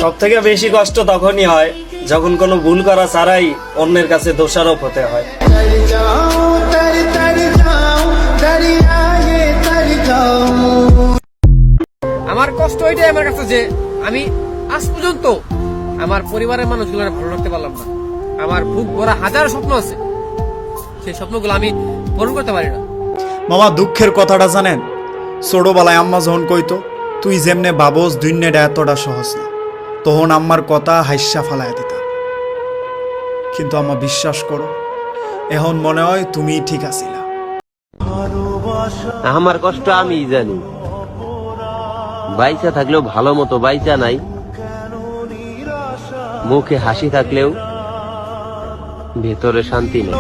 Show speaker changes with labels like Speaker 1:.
Speaker 1: সব থেকে বেশি কষ্ট তখনই হয় যখন কোনো ভুল করা ছাড়াই অন্যের কাছে দোষারোপ হতে হয়।
Speaker 2: আমার কষ্ট এটাই আমার কাছে যে আমি আজ পর্যন্ত আমার পরিবারের মানুষগুলো ভালো রাখতে পারলাম না। আমার বুক ভরা হাজার স্বপ্ন আছে, সেই স্বপ্নগুলো আমি পূরণ করতে পারি না।
Speaker 3: মামা দুঃখের কথাটা জানেন, ছোটবেলায় আম্মা যখন কইতো তুই যেমনে বাবস দুনিয়াটা এতটা সহজ না, তখন আম্মার কথা হাইসা ফালাইয়া দিতা। কিন্তু আম্মা বিশ্বাস করো, এখন মনে হয় তুমি ঠিক আছিলা।
Speaker 4: আমার কষ্ট আমি জানি, বাইচা থাকলেও ভালো মতো বাইচা নাই, মুখে হাসি থাকলেও ভেতরে শান্তি নেই।